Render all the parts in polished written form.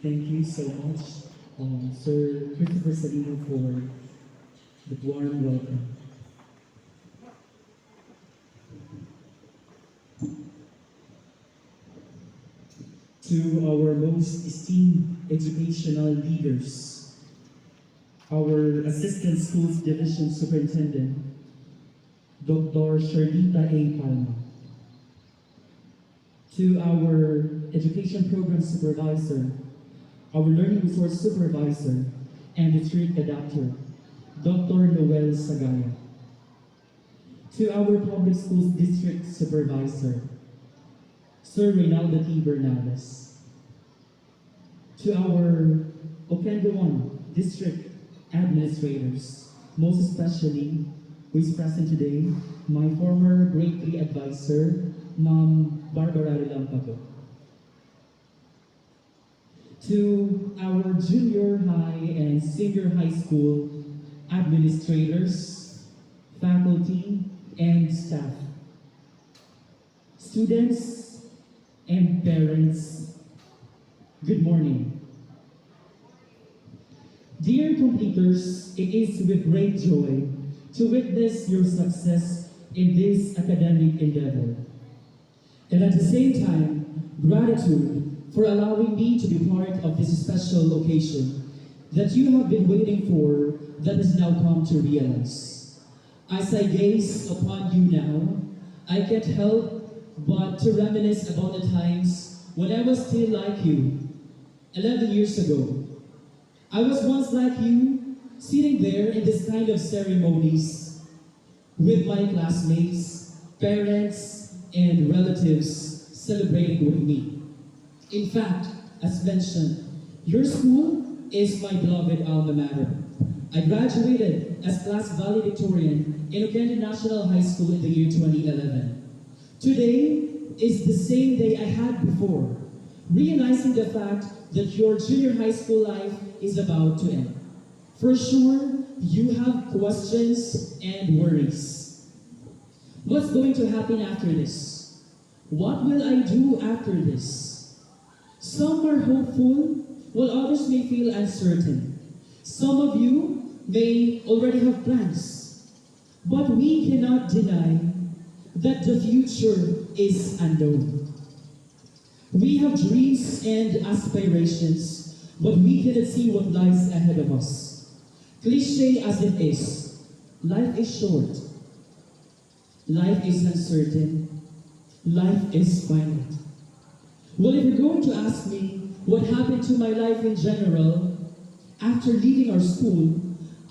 Thank you so much, Sir Christopher Salino, for the warm welcome. To our most esteemed educational leaders, our Assistant Schools Division Superintendent, Dr. Charlita A. Palma. To our Education Program Supervisor, our Learning Resource Supervisor, and District Adapter, Dr. Noel Sagaya. To our Public Schools District Supervisor, Sir Reynaldo T. Bernales. To our Oquendo 1 District Administrators, most especially who is present today, my former Grade 3 Advisor, Ma'am Barbara Rilampago. To our junior high and senior high school administrators, faculty, and staff, students, and parents, good morning. Dear completers, it is with great joy to witness your success in this academic endeavor. And at the same time, gratitude for allowing me to be part of this special occasion that you have been waiting for that has now come to realize. As I gaze upon you now, I can't help but to reminisce about the times when I was still like you, 11 years ago. I was once like you, sitting there in this kind of ceremonies with my classmates, parents, and relatives celebrating with me. In fact, as mentioned, your school is my beloved alma mater. I graduated as class valedictorian in Oquendo National High School in the year 2011. Today is the same day I had before, realizing the fact that your junior high school life is about to end. For sure, you have questions and worries. What's going to happen after this? What will I do after this? Some are hopeful, while others may feel uncertain. Some of you may already have plans, but we cannot deny that the future is unknown. We have dreams and aspirations, but we cannot see what lies ahead of us. Cliche as it is, life is short, life is uncertain, life is finite. Well, if you're going to ask me what happened to my life in general after leaving our school,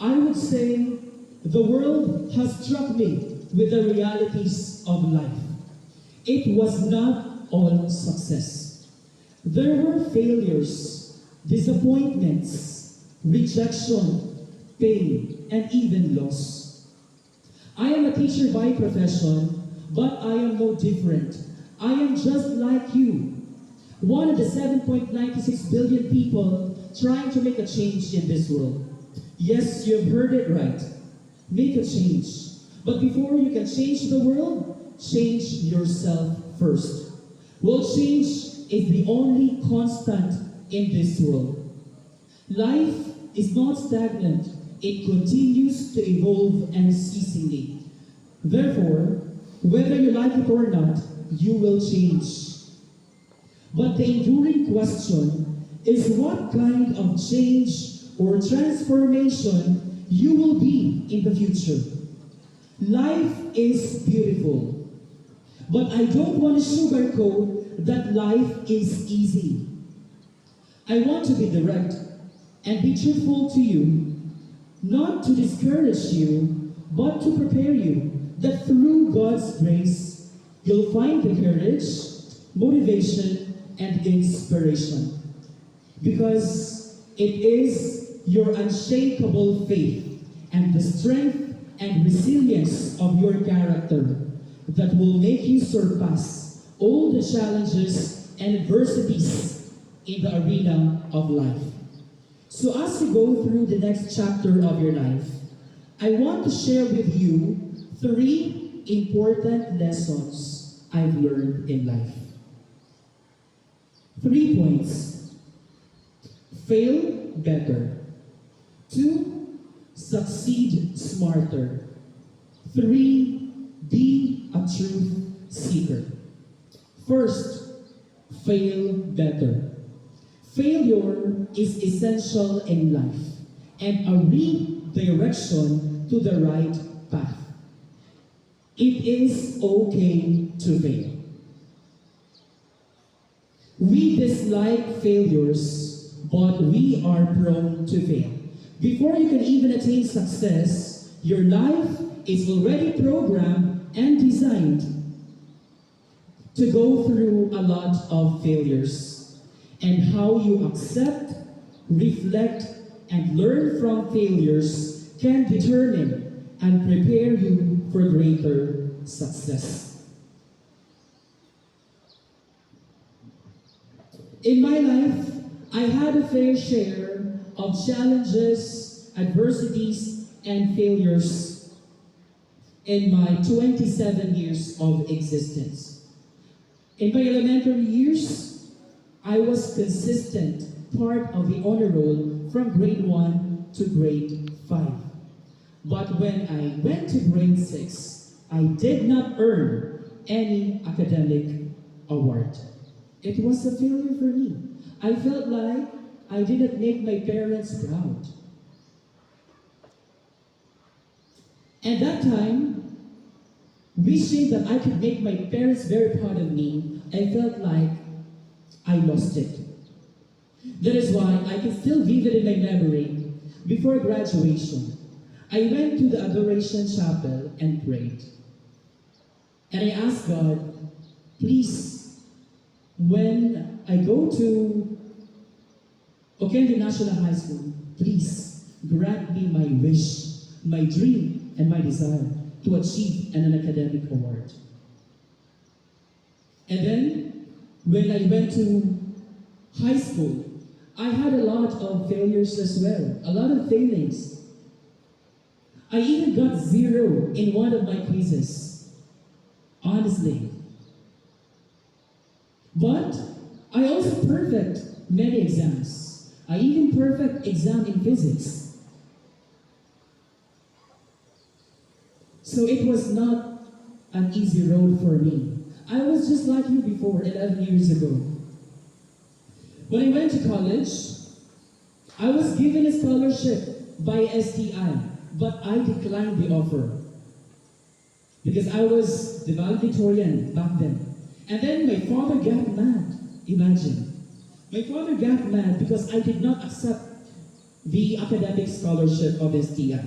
I would say the world has struck me with the realities of life. It was not all success. There were failures, disappointments, rejection, pain, and even loss. I am a teacher by profession, but I am no different. I am just like you, one of the 7.96 billion people trying to make a change in this world. Yes, you've heard it right. Make a change. But before you can change the world, change yourself first. Well, change is the only constant in this world. Life is not stagnant. It continues to evolve unceasingly. Therefore, whether you like it or not, you will change. But the enduring question is what kind of change or transformation you will be in the future. Life is beautiful, but I don't want to sugarcoat that life is easy. I want to be direct and be truthful to you, not to discourage you, but to prepare you that through God's grace, you'll find the courage, motivation, and inspiration. Because it is your unshakable faith and the strength and resilience of your character that will make you surpass all the challenges and adversities in the arena of life. So as you go through the next chapter of your life, I want to share with you 3 important lessons I've learned in life. 3 points. fail better. 2, succeed smarter. 3, be a truth seeker. First, fail better. Failure is essential in life and a redirection to the right path. It is okay to fail. We dislike failures, but we are prone to fail. Before you can even attain success, your life is already programmed and designed to go through a lot of failures. And how you accept, reflect, and learn from failures can determine and prepare you for greater success. In my life, I had a fair share of challenges, adversities, and failures in my 27 years of existence. In my elementary years, I was consistent part of the honor roll from grade 1 to grade 5. But when I went to grade 6, I did not earn any academic award. It was a failure for me. I felt like I didn't make my parents proud. At that time, wishing that I could make my parents very proud of me, I felt like I lost it. That is why I can still vivid in my memory. Before graduation, I went to the Adoration Chapel and prayed. And I asked God, please, when I go to Oquendo National High School, please grant me my wish, my dream, and my desire to achieve an academic award. And then, when I went to high school, I had a lot of failures as well, a lot of failings. I even got 0 in one of my quizzes, honestly. But I also perfect many exams. I even perfect exam in physics. So it was not an easy road for me. I was just like you before, 11 years ago. When I went to college, I was given a scholarship by STI, but I declined the offer because I was the valedictorian back then. And then my father got mad. Imagine. My father got mad because I did not accept the academic scholarship of STI.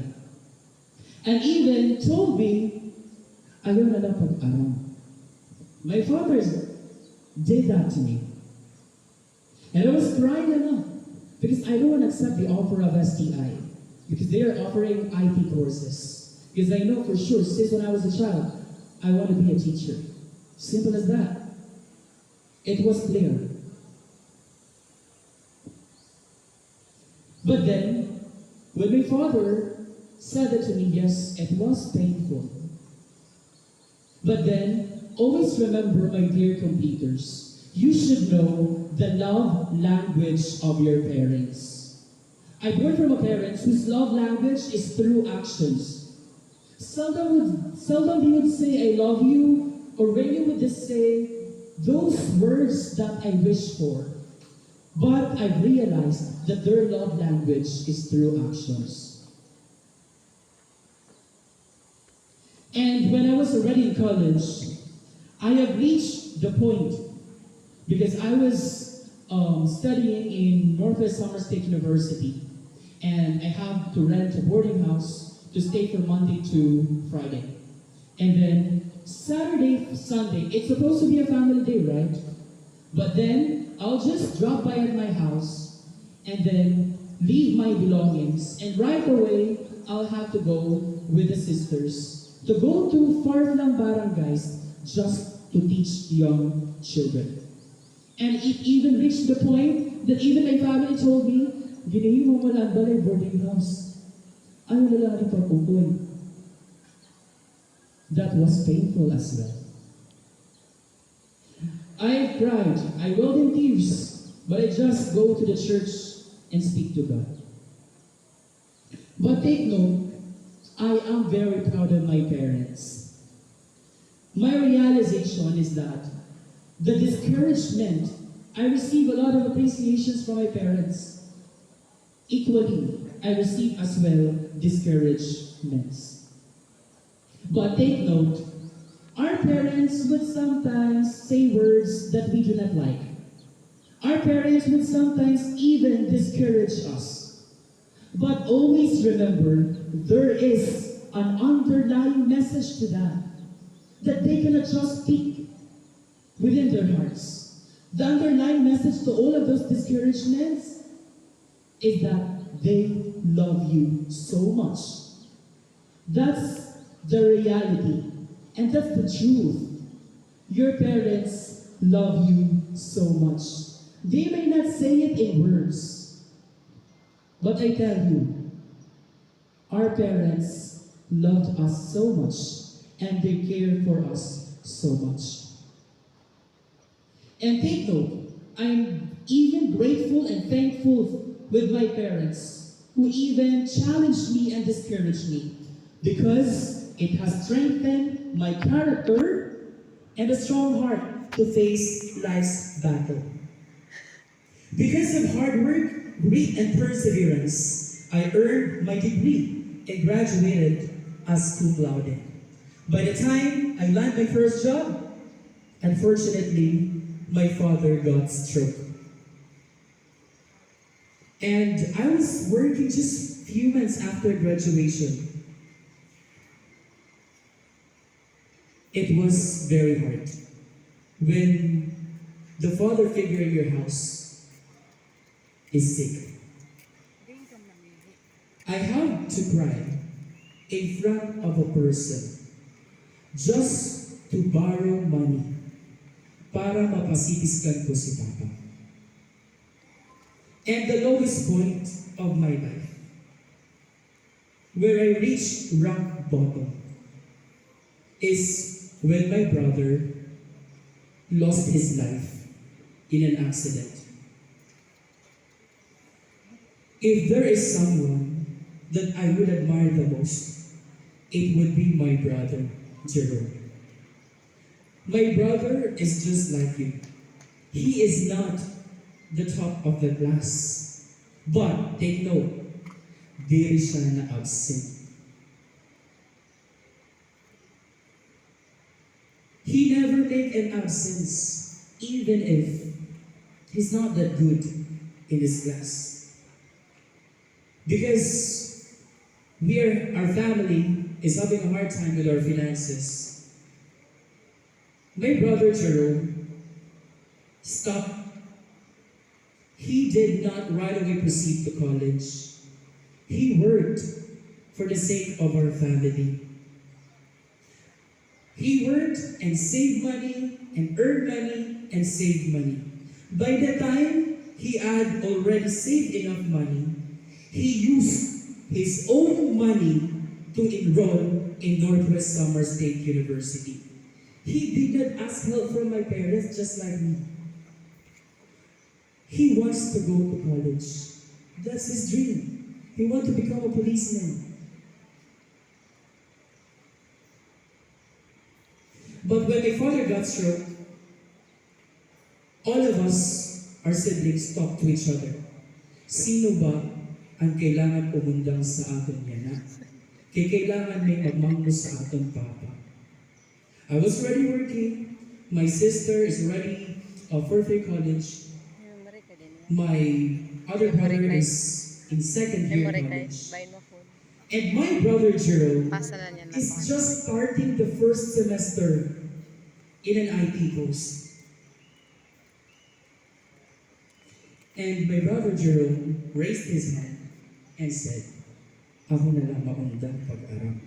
And even told me, ayaw na lang pag-aral. My father did that to me. And I was crying a lot because I don't want to accept the offer of STI because they are offering IT courses. Because I know for sure, since when I was a child, I want to be a teacher. Simple as that. It was clear. But then, when my father said it to me, yes, it was painful. But then, always remember, my dear completers, you should know the love language of your parents. I born from a parents whose love language is through actions. Seldom they would say, I love you, or rarely would they say those words that I wish for. But I realized that their love language is through actions. And when I was already in college, I have reached the point because I was studying in Northwest Summer State University, and I have to rent a boarding house to stay from Monday to Friday. And then Saturday, Sunday, it's supposed to be a family day, right? But then I'll just drop by at my house and then leave my belongings, and right away I'll have to go with the sisters to go to far-flung barangays just to teach young children. And it even reached the point that even my family told me, ginihimo mo lang balay boarding house. Ano na lang ang ipagkukuy? That was painful as well. I cried, I welled in tears, but I just go to the church and speak to God. But take note, I am very proud of my parents. My realization is that the discouragement, I receive a lot of appreciations from my parents. Equally, I receive as well discouragements. But take note, our parents would sometimes say words that we do not like. Our parents would sometimes even discourage us. But always remember, there is an underlying message to that they cannot just speak within their hearts. The underlying message to all of those discouragements is that they love you so much. That's the reality, and that's the truth. Your parents love you so much. They may not say it in words, but I tell you, our parents loved us so much and they care for us so much. And take note, I'm even grateful and thankful with my parents who even challenged me and discouraged me because it has strengthened my character and a strong heart to face life's battle. Because of hard work, grit, and perseverance, I earned my degree and graduated as cum laude. By the time I landed my first job, unfortunately, my father got stroke. And I was working just a few months after graduation. It was very hard. When the father figure in your house is sick, I had to cry in front of a person just to borrow money para mapasitiskan ko si Papa. And the lowest point of my life, where I reached rock bottom, is when my brother lost his life in an accident. If there is someone that I would admire the most, it would be my brother, Jerome. My brother is just like you. He is not the top of the class. But take note, diri siya na absent. He never make an absence, even if he's not that good in his class. Because our family is having a hard time with our finances. My brother Jerome stopped. He did not right away proceed to college. He worked for the sake of our family. He worked and saved money and earned money and saved money. By the time he had already saved enough money, he used his own money to enroll in Northwest Summer State University. He did not ask help from my parents, just like me. He wants to go to college. That's his dream. He wants to become a policeman. But when my father got stroke, all of us, our siblings, talked to each other. Sino ba ang kailangan umundang sa aton yana? Kailangan may magmangko sa aton papa. I was already working. My sister is already fourth year college. My other brother is in second year college. And my brother Jerome is just starting the first semester in an IT course. And my brother Jerome raised his hand and said, "Ako na lang maundang pag-aral."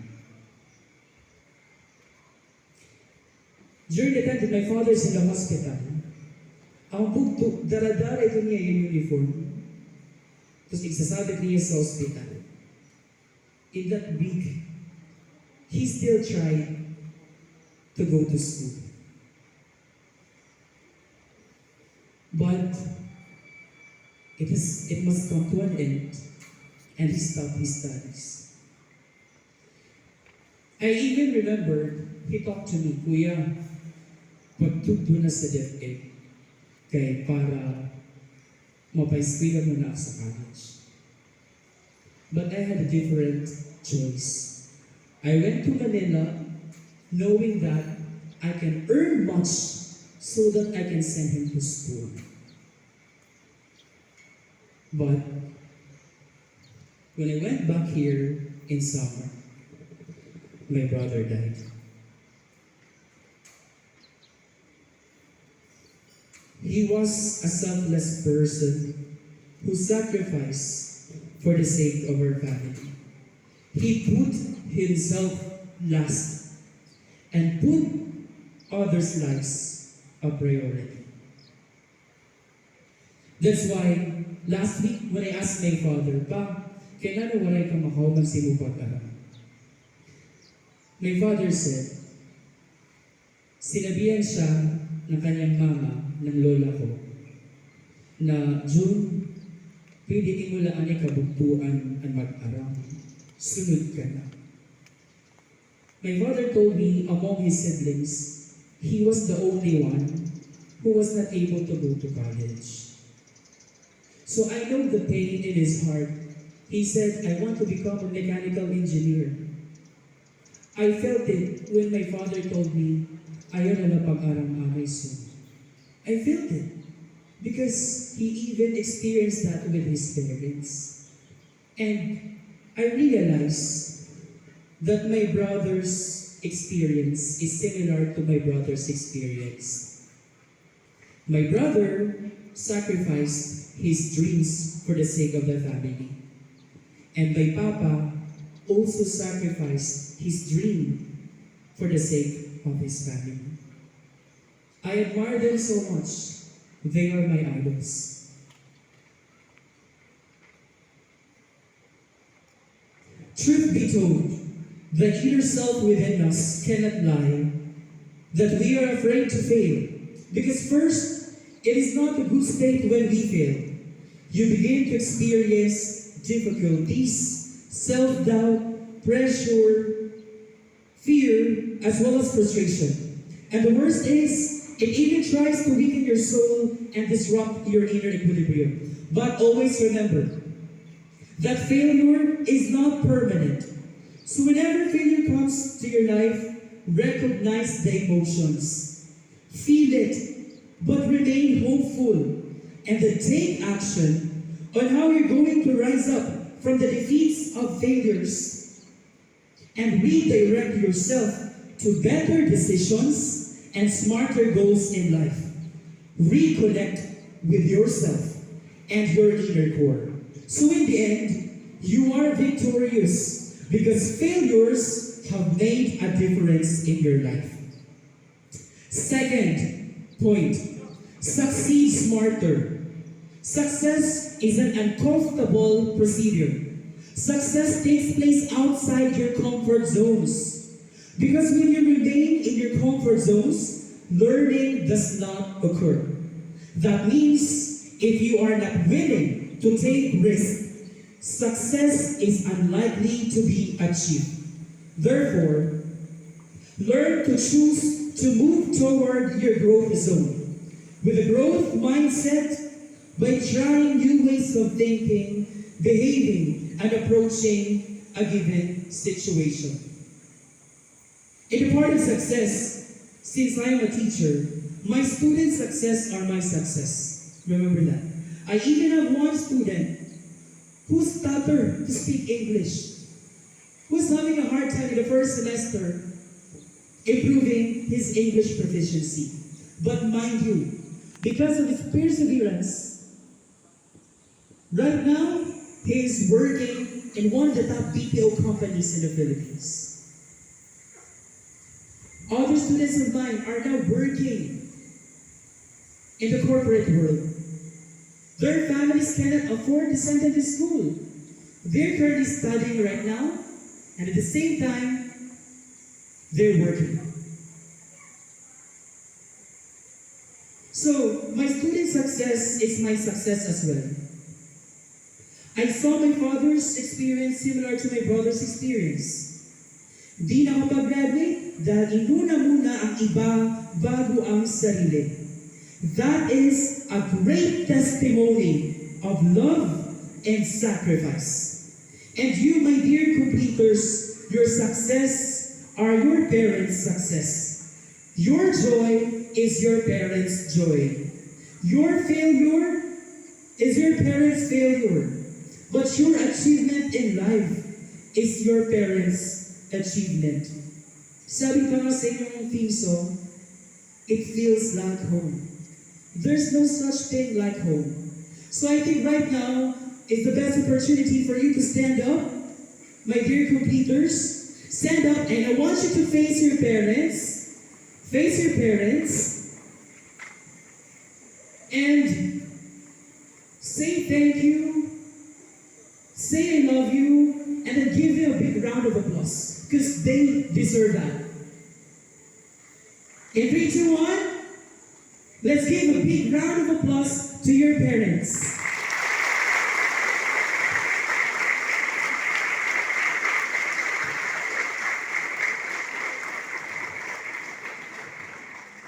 During the time that my father is in the hospital, ang bugtog, dara-dara ito niya yung uniform. Tapos igsasabit niya sa hospital. In that week, he still tried to go to school. But it must come to an end, and he stopped his studies. I even remember he talked to me, Kuya, pagtugdo na sa DepEd, kay para mapa-eskwela mo na ako sa college. But I had a different choice. I went to Manila knowing that I can earn much so that I can send him to school. But when I went back here in summer, my brother died. He was a selfless person who sacrificed for the sake of our family. He put himself last and put others' lives a priority. That's why last week when I asked my father, Pa, kailan walay ka makauman si mo pag-aral? My father said, sinabihan siya ng kanyang mama, ng lola ko, na June, pwede ni mo laan ay kabugtuan ang mag-aral. Sunod ka na. My father told me among his siblings, he was the only one who was not able to go to college. So I know the pain in his heart. He said, I want to become a mechanical engineer. I felt it when my father told me, ayaw na pag-aram-aray soon. I felt it because he even experienced that with his parents. And I realized that my brother's experience is similar to my brother's experience. My brother sacrificed his dreams for the sake of the family. And my papa also sacrificed his dream for the sake of his family. I admire them so much. They are my idols. Truth be told, the inner self within us cannot lie, that we are afraid to fail. Because first, it is not a good state when we fail. You begin to experience difficulties, self-doubt, pressure, fear, as well as frustration. And the worst is, it even tries to weaken your soul and disrupt your inner equilibrium. But always remember that failure is not permanent. So whenever failure comes to your life, recognize the emotions. Feel it, but remain hopeful. And then take action on how you're going to rise up from the defeats of failures and redirect yourself to better decisions and smarter goals in life. Reconnect with yourself and your inner core. So in the end, you are victorious because failures have made a difference in your life. Second point, succeed smarter. Success is an uncomfortable procedure. Success takes place outside your comfort zones. Because when you remain in your comfort zones, learning does not occur. That means if you are not willing to take risks, success is unlikely to be achieved. Therefore, learn to choose to move toward your growth zone with a growth mindset by trying new ways of thinking, behaving, and approaching a given situation. In the part of success, since I am a teacher, my students' success are my success. Remember that. I even have one student who stuttered to speak English, who's having a hard time in the first semester improving his English proficiency. But mind you, because of his perseverance, right now, he is working in one of the top BPO companies in the Philippines. Other students of mine are now working in the corporate world. Their families cannot afford to send them to school. They're currently studying right now, and at the same time, they're working. So, my student success is my success as well. I saw my father's experience similar to my brother's experience. Di nakapag-graduate dahil inuna muna ang iba bago ang sarili. That is a great testimony of love and sacrifice. And you, my dear completers, your success are your parents' success. Your joy is your parents' joy. Your failure is your parents' failure. But your achievement in life is your parents' achievement. Sabi pa nga sa inyong theme song, it feels like home. There's no such thing like home. So I think right now is the best opportunity for you to stand up, my dear completers. Stand up and I want you to face your parents. Face your parents. And say thank you. Say I love you. And then give them a big round of applause. Because they deserve that. In 3, 2, 1, let's give a big round of applause to your parents.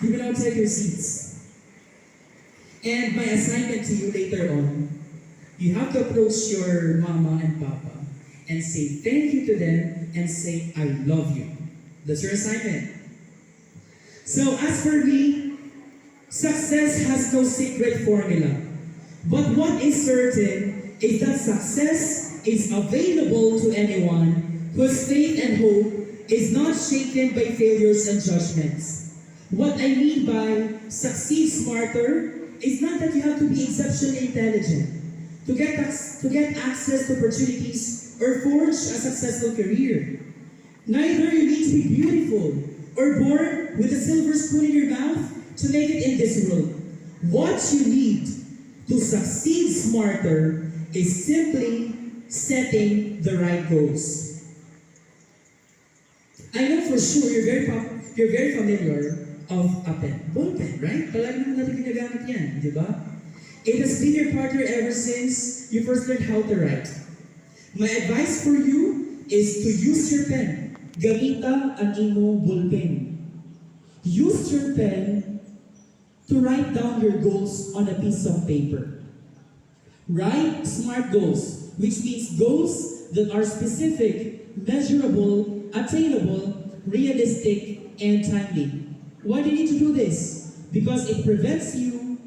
You will now take your seats. And my assignment to you later on, you have to approach your mama and papa and say thank you to them and say I love you. That's your assignment. So as for me, success has no secret formula. But what is certain is that success is available to anyone whose faith and hope is not shaken by failures and judgments. What I mean by succeed smarter is not that you have to be exceptionally intelligent to get access to opportunities or forge a successful career. Neither you need to be beautiful or born with a silver spoon in your mouth to make it in this world. What you need to succeed smarter is simply setting the right goals. I know for sure you're very familiar of a pen. Ball pen, right? Palagi naman natin ginagamit yan, di ba? It has been your partner ever since you first learned how to write. My advice for you is to use your pen. Gamita ang imong ballpen. Use your pen to write down your goals on a piece of paper. Write smart goals, which means goals that are specific, measurable, attainable, realistic, and timely. Why do you need to do this? Because it prevents you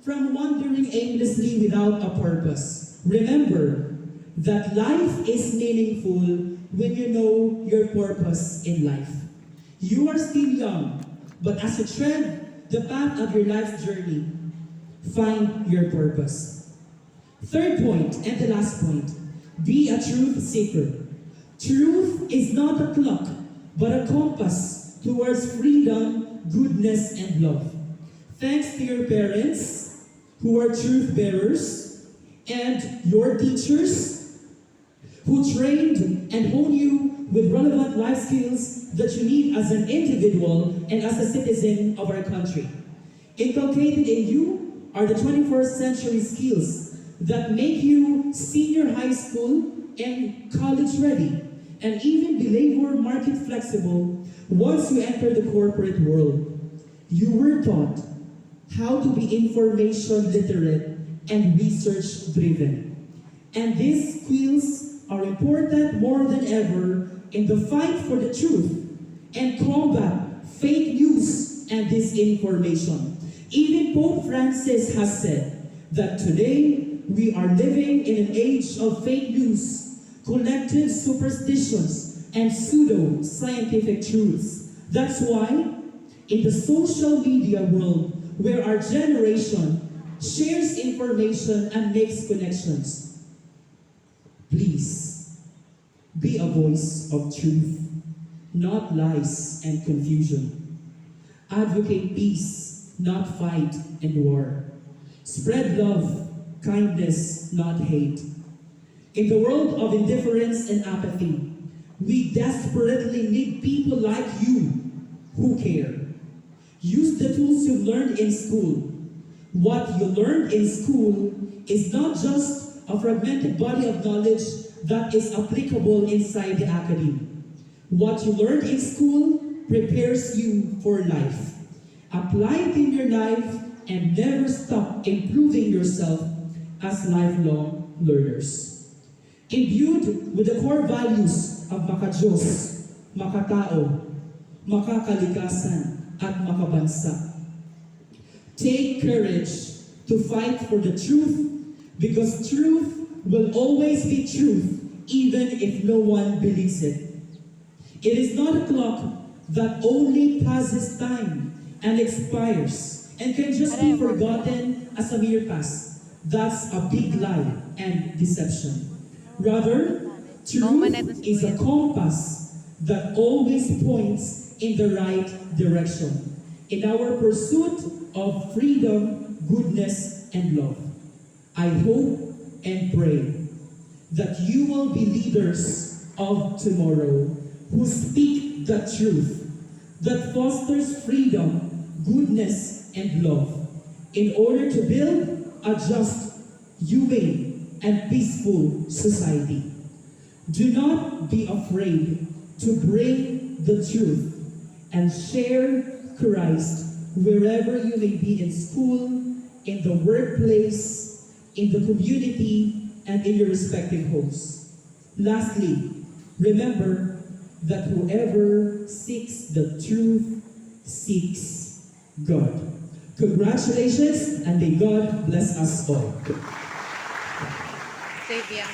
from wandering aimlessly without a purpose. Remember that life is meaningful when you know your purpose in life. You are still young, but as you tread the path of your life's journey, find your purpose. Third point, and the last point, be a truth seeker. Truth is not a clock, but a compass towards freedom, goodness, and love. Thanks to your parents, who are truth bearers, and your teachers, who trained and honed you with relevant life skills that you need as an individual and as a citizen of our country. Inculcated in you are the 21st century skills that make you senior high school and college ready, and even be labor market flexible once you enter the corporate world. You were taught how to be information literate and research driven. And these skills are important more than ever in the fight for the truth and combat fake news and disinformation. Even Pope Francis has said that today we are living in an age of fake news, collective superstitions, and pseudo-scientific truths. That's why, in the social media world, where our generation shares information and makes connections, please be a voice of truth, not lies and confusion. Advocate peace, not fight and war. Spread love, kindness, not hate. In the world of indifference and apathy, we desperately need people like you who care. Use the tools you've learned in school. What you learned in school is not just a fragmented body of knowledge that is applicable inside the academy. What you learned in school prepares you for life. Apply it in your life and never stop improving yourself as lifelong learners. Imbued with the core values of maka-Diyos, makatao, makakalikasan, at makabansa. Take courage to fight for the truth because truth will always be truth even if no one believes it. It is not a clock that only passes time and expires and can just be forgotten as a mere pass. That's a big lie and deception. Rather, truth is a compass that always points in the right direction in our pursuit of freedom, goodness, and love. I hope and pray that you will be leaders of tomorrow who speak the truth that fosters freedom, goodness, and love in order to build a just, humane, and peaceful society. Do not be afraid to bring the truth and share Christ wherever you may be in school, in the workplace, in the community, and in your respective homes. Lastly, remember that whoever seeks the truth seeks God. Congratulations, and may God bless us all. Savior.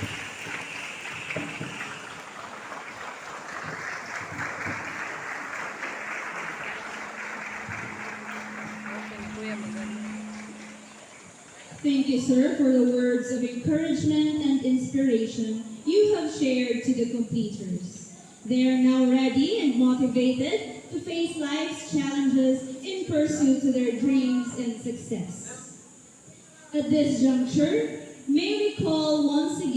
Thank you, sir, for the words of encouragement and inspiration you have shared to the completers. They are now ready and motivated to face life's challenges in pursuit to their dreams and success. At this juncture, may we call once again